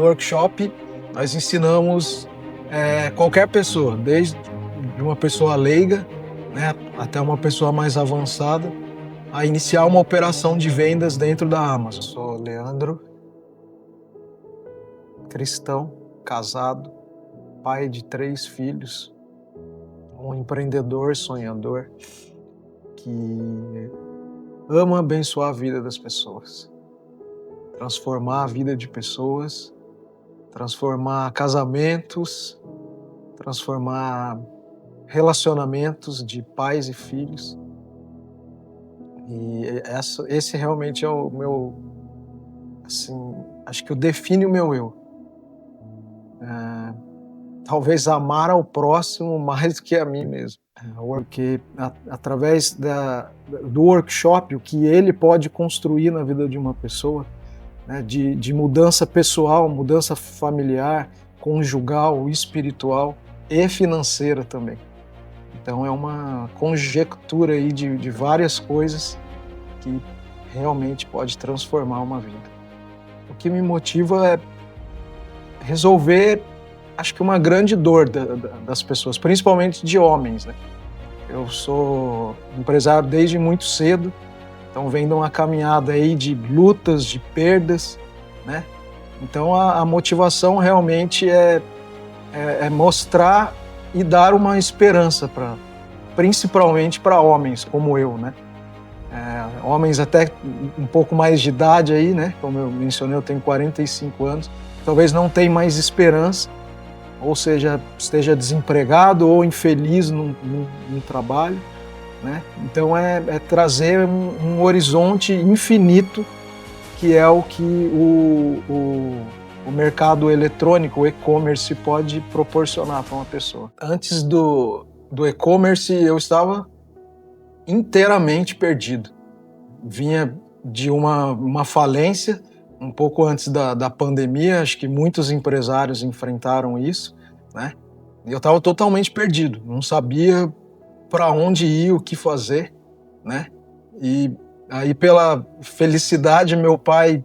no workshop nós ensinamos qualquer pessoa, desde uma pessoa leiga, né, até uma pessoa mais avançada, a iniciar uma operação de vendas dentro da Amazon. Eu sou Leandro, cristão, casado, pai de 3 filhos, um empreendedor, sonhador, que ama abençoar a vida das pessoas, transformar a vida de pessoas, transformar casamentos, transformar relacionamentos de pais e filhos. E esse realmente é o meu, assim, acho que define o meu eu. Talvez amar ao próximo mais do que a mim mesmo. Porque através do workshop, o que ele pode construir na vida de uma pessoa, né, de mudança pessoal, mudança familiar, conjugal, espiritual e financeira também. Então é uma conjectura aí de várias coisas que realmente pode transformar uma vida. O que me motiva é resolver, acho que uma grande dor das pessoas, principalmente de homens, né? Eu sou empresário desde muito cedo, então vendo uma caminhada aí de lutas, de perdas, né? Então a motivação realmente é mostrar e dar uma esperança principalmente para homens como eu, né? Homens até um pouco mais de idade aí, né? Como eu mencionei, eu tenho 45 anos, talvez não tenha mais esperança, ou seja, esteja desempregado ou infeliz no trabalho, né? Então é trazer um horizonte infinito, que é o que o mercado eletrônico, o e-commerce, pode proporcionar para uma pessoa. Antes do e-commerce eu estava inteiramente perdido. Vinha de uma falência, um pouco antes da pandemia, acho que muitos empresários enfrentaram isso, né? E eu estava totalmente perdido, não sabia para onde ir, o que fazer, né? E aí, pela felicidade, meu pai,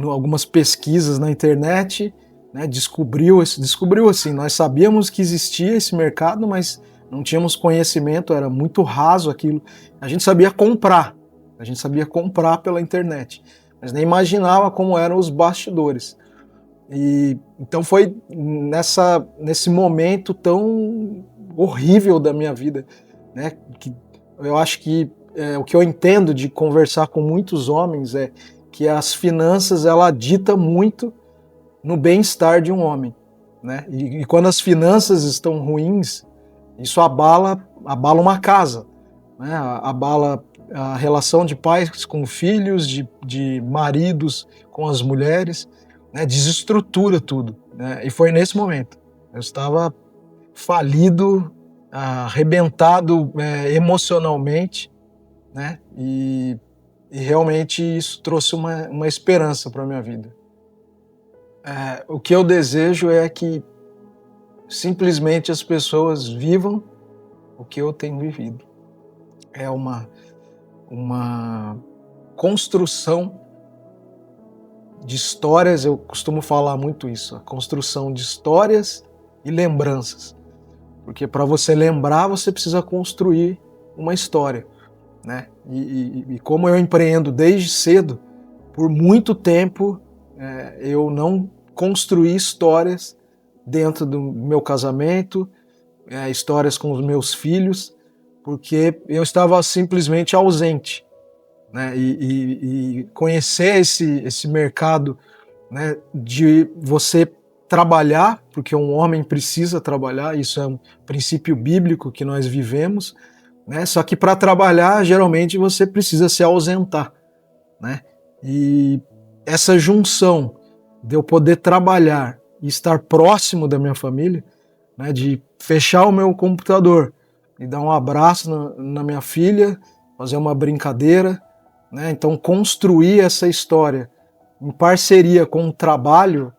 algumas pesquisas na internet, né, descobriu assim, nós sabíamos que existia esse mercado, mas não tínhamos conhecimento, era muito raso aquilo. A gente sabia comprar pela internet, mas nem imaginava como eram os bastidores. E então foi nesse momento tão horrível da minha vida, né, que eu acho que o que eu entendo de conversar com muitos homens é que as finanças, ela dita muito no bem-estar de um homem, né? E quando as finanças estão ruins, isso abala uma casa, né? Abala a relação de pais com filhos, de maridos com as mulheres, né? Desestrutura tudo, né? E foi nesse momento. Eu estava falido, arrebentado emocionalmente, né? E realmente isso trouxe uma esperança para a minha vida. O que eu desejo é que simplesmente as pessoas vivam o que eu tenho vivido. É uma construção de histórias, eu costumo falar muito isso, a construção de histórias e lembranças. Porque para você lembrar, você precisa construir uma história, né? E como eu empreendo desde cedo, por muito tempo eu não construí histórias dentro do meu casamento, histórias com os meus filhos, porque eu estava simplesmente ausente, né? E conhecer esse mercado, né, de você trabalhar, porque um homem precisa trabalhar, isso é um princípio bíblico que nós vivemos, né? Só que para trabalhar, geralmente você precisa se ausentar, né? E essa junção de eu poder trabalhar e estar próximo da minha família, né, de fechar o meu computador e dar um abraço na minha filha, fazer uma brincadeira, né? Então construir essa história em parceria com o trabalho,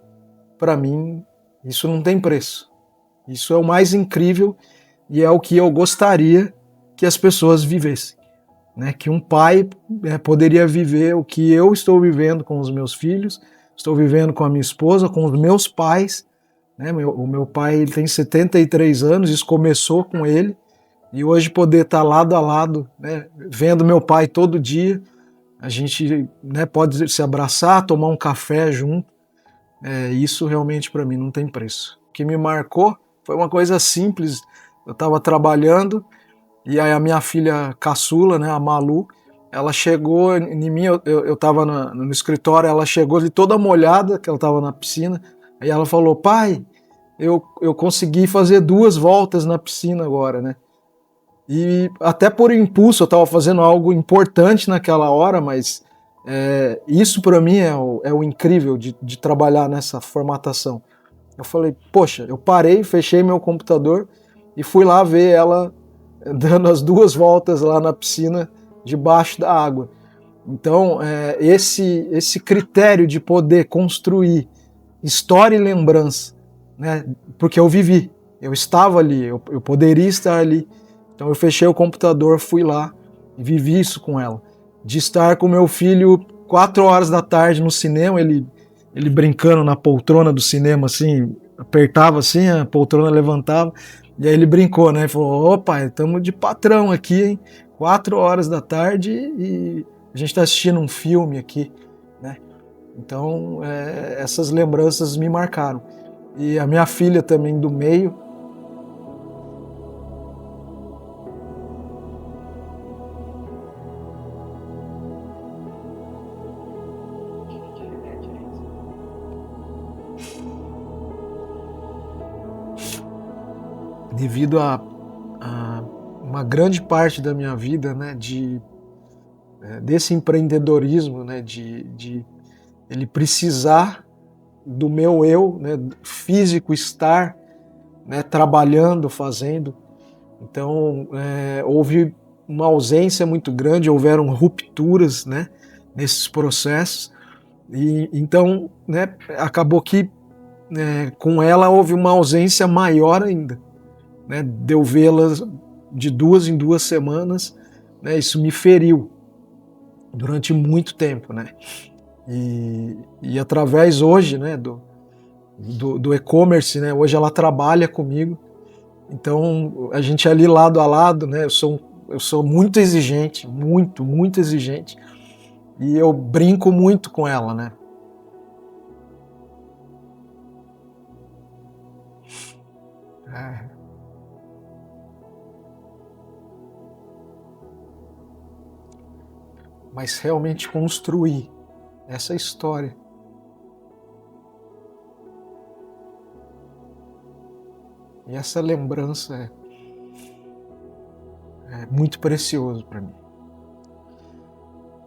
para mim, isso não tem preço. Isso é o mais incrível e é o que eu gostaria que as pessoas vivessem, né? Que um pai poderia viver o que eu estou vivendo com os meus filhos, estou vivendo com a minha esposa, com os meus pais, né? O meu pai, ele tem 73 anos, isso começou com ele, e hoje poder estar lado a lado, né, vendo meu pai todo dia, a gente, né, pode se abraçar, tomar um café junto, isso realmente para mim não tem preço. O que me marcou foi uma coisa simples, eu estava trabalhando, e aí a minha filha caçula, né, a Malu, ela chegou em mim, eu estava no escritório, ela chegou ali toda molhada, que ela estava na piscina, aí ela falou, pai, eu consegui fazer 2 voltas na piscina agora, né? E até por impulso, eu estava fazendo algo importante naquela hora, mas isso para mim é o incrível de trabalhar nessa formatação. Eu falei, poxa, eu parei, fechei meu computador e fui lá ver ela dando as 2 voltas lá na piscina, debaixo da água. Então, esse critério de poder construir história e lembrança, né, porque eu vivi, eu estava ali, eu poderia estar ali. Então eu fechei o computador, fui lá e vivi isso com ela. De estar com meu filho 4 horas da tarde no cinema, ele brincando na poltrona do cinema, assim, apertava assim, a poltrona levantava, e aí ele brincou, né? Falou, ô pai, estamos de patrão aqui, hein? 4 horas da tarde e a gente está assistindo um filme aqui, né? Então, essas lembranças me marcaram. E a minha filha também do meio, devido a uma grande parte da minha vida, né, desse empreendedorismo, né, de ele precisar do meu eu, né, físico estar, né, trabalhando, fazendo. Então, houve uma ausência muito grande, houveram rupturas, né, nesses processos, e então, né, acabou que com ela houve uma ausência maior ainda, né, de eu vê-la de 2 em 2 semanas, né, isso me feriu durante muito tempo, né, e através hoje, né, do e-commerce, né, hoje ela trabalha comigo, então a gente ali lado a lado, né, eu sou muito exigente, muito exigente, e eu brinco muito com ela, né. É, mas realmente construir essa história, e essa lembrança é muito precioso para mim.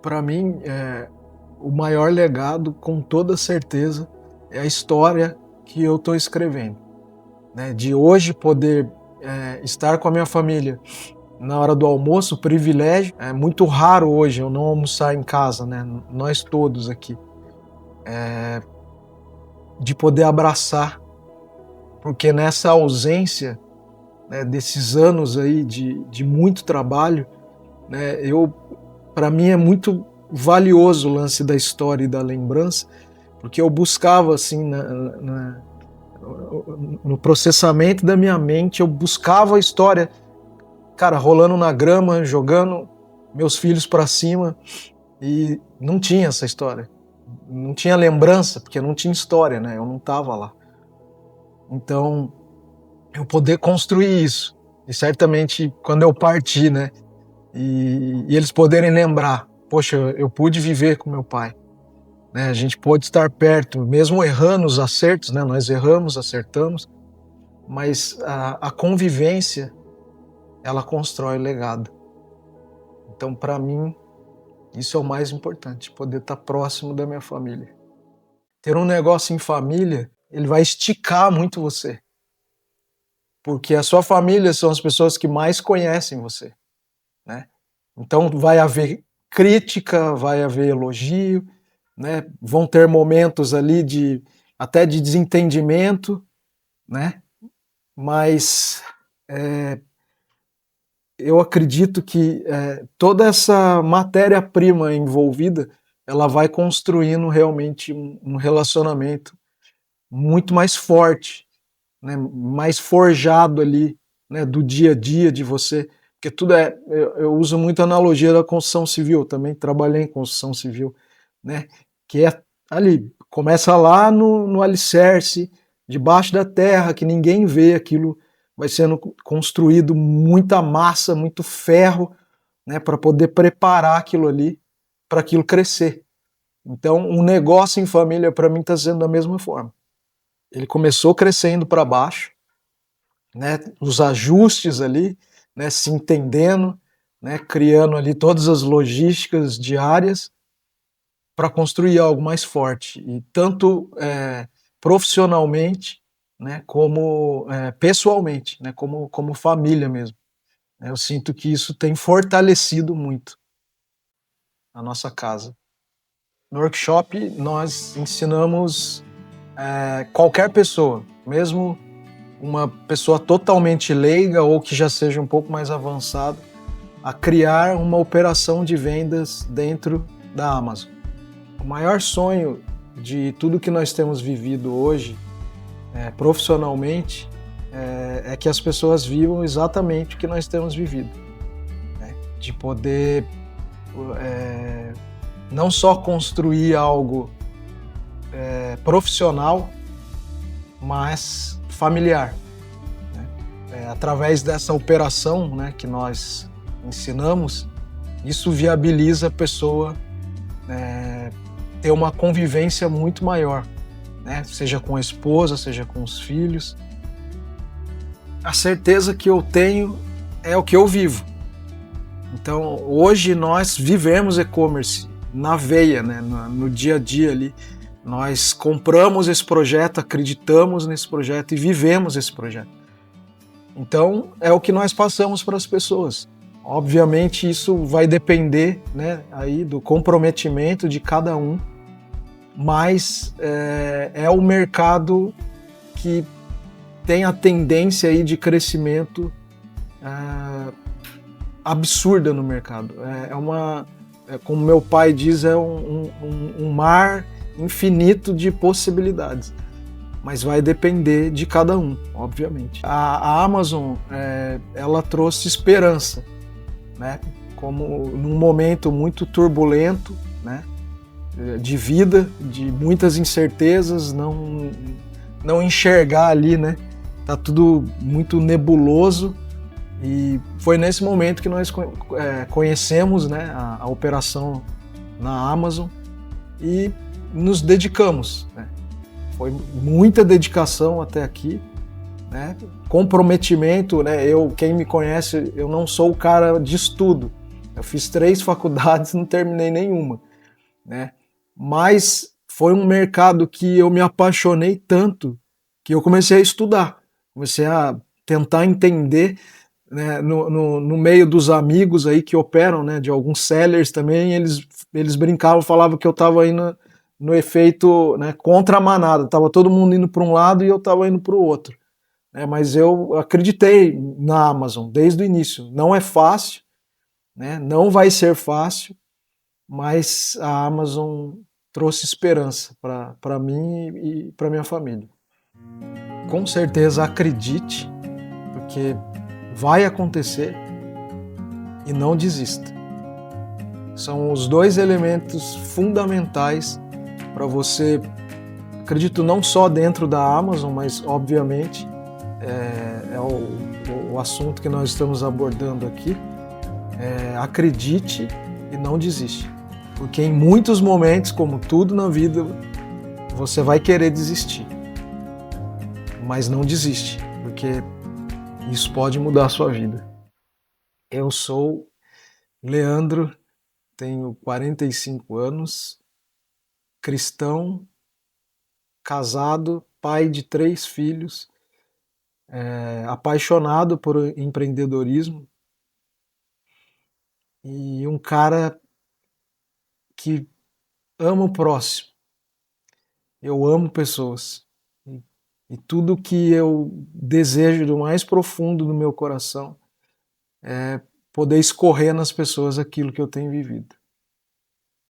Para mim, o maior legado, com toda certeza, é a história que eu estou escrevendo, né? De hoje poder estar com a minha família na hora do almoço, o privilégio, é muito raro hoje eu não almoçar em casa, né? Nós todos aqui, de poder abraçar, porque nessa ausência, né, desses anos aí de muito trabalho, né, para mim é muito valioso o lance da história e da lembrança, porque eu buscava assim no processamento da minha mente, eu buscava a história, cara, rolando na grama, jogando meus filhos para cima, e não tinha essa história, não tinha lembrança, porque não tinha história, né? Eu não estava lá. Então, eu poder construir isso, e certamente quando eu partir, né, e eles poderem lembrar, poxa, eu pude viver com meu pai, né? A gente pôde estar perto, mesmo errando os acertos, né? Nós erramos, acertamos, mas a convivência, ela constrói legado. Então, para mim, isso é o mais importante, poder estar próximo da minha família. Ter um negócio em família, ele vai esticar muito você, porque a sua família são as pessoas que mais conhecem você, né? Então vai haver crítica, vai haver elogio, né? Vão ter momentos ali até de desentendimento, né? Mas eu acredito que toda essa matéria-prima envolvida ela vai construindo realmente um relacionamento muito mais forte, né, mais forjado ali, né, do dia a dia de você, porque tudo eu uso muito a analogia da construção civil, também trabalhei em construção civil, né, que é ali, começa lá no alicerce, debaixo da terra, que ninguém vê, aquilo vai sendo construído, muita massa, muito ferro, né, para poder preparar aquilo ali, para aquilo crescer. Então, um negócio em família, para mim, está sendo da mesma forma. Ele começou crescendo para baixo, né, os ajustes ali, né, se entendendo, né, criando ali todas as logísticas diárias para construir algo mais forte, e tanto profissionalmente, né, como pessoalmente, né, como família mesmo. Eu sinto que isso tem fortalecido muito a nossa casa. No workshop nós ensinamos qualquer pessoa, mesmo uma pessoa totalmente leiga ou que já seja um pouco mais avançado, a criar uma operação de vendas dentro da Amazon. O maior sonho de tudo que nós temos vivido hoje, profissionalmente, é que as pessoas vivam exatamente o que nós temos vivido, né? De poder não só construir algo profissional, mas familiar, né? Através dessa operação, né, que nós ensinamos, isso viabiliza a pessoa ter uma convivência muito maior, né? Seja com a esposa, seja com os filhos. A certeza que eu tenho é o que eu vivo. Então, hoje nós vivemos e-commerce na veia, né? No dia a dia ali. Nós compramos esse projeto, acreditamos nesse projeto e vivemos esse projeto. Então, é o que nós passamos para as pessoas. Obviamente, isso vai depender, né, aí do comprometimento de cada um, mas é o mercado que tem a tendência aí de crescimento absurda no mercado. Como meu pai diz, é um mar infinito de possibilidades, mas vai depender de cada um, obviamente. A Amazon, ela trouxe esperança, né? Como num momento muito turbulento, né, de vida, de muitas incertezas, não enxergar ali, né? Tá tudo muito nebuloso, e foi nesse momento que nós conhecemos, né, a operação na Amazon e nos dedicamos, né? Foi muita dedicação até aqui, né? Comprometimento, né? Quem me conhece, eu não sou o cara de estudo. Eu fiz 3 faculdades, não terminei nenhuma, né? Mas foi um mercado que eu me apaixonei tanto que eu comecei a estudar, comecei a tentar entender, né, no meio dos amigos aí que operam, né, de alguns sellers também, eles brincavam, falavam que eu estava indo no efeito, né, contra a manada, estava todo mundo indo para um lado e eu estava indo para o outro, né, mas eu acreditei na Amazon desde o início. Não é fácil, né, não vai ser fácil, mas a Amazon trouxe esperança para mim e para minha família. Com certeza acredite, porque vai acontecer, e não desista. São os 2 elementos fundamentais para você, acredito, não só dentro da Amazon, mas obviamente é o assunto que nós estamos abordando aqui. Acredite e não desiste, porque em muitos momentos, como tudo na vida, você vai querer desistir, mas não desiste, porque isso pode mudar a sua vida. Eu sou Leandro, tenho 45 anos, cristão, casado, pai de 3 filhos, apaixonado por empreendedorismo e um cara que ama o próximo. Eu amo pessoas e tudo que eu desejo do mais profundo do meu coração é poder escorrer nas pessoas aquilo que eu tenho vivido.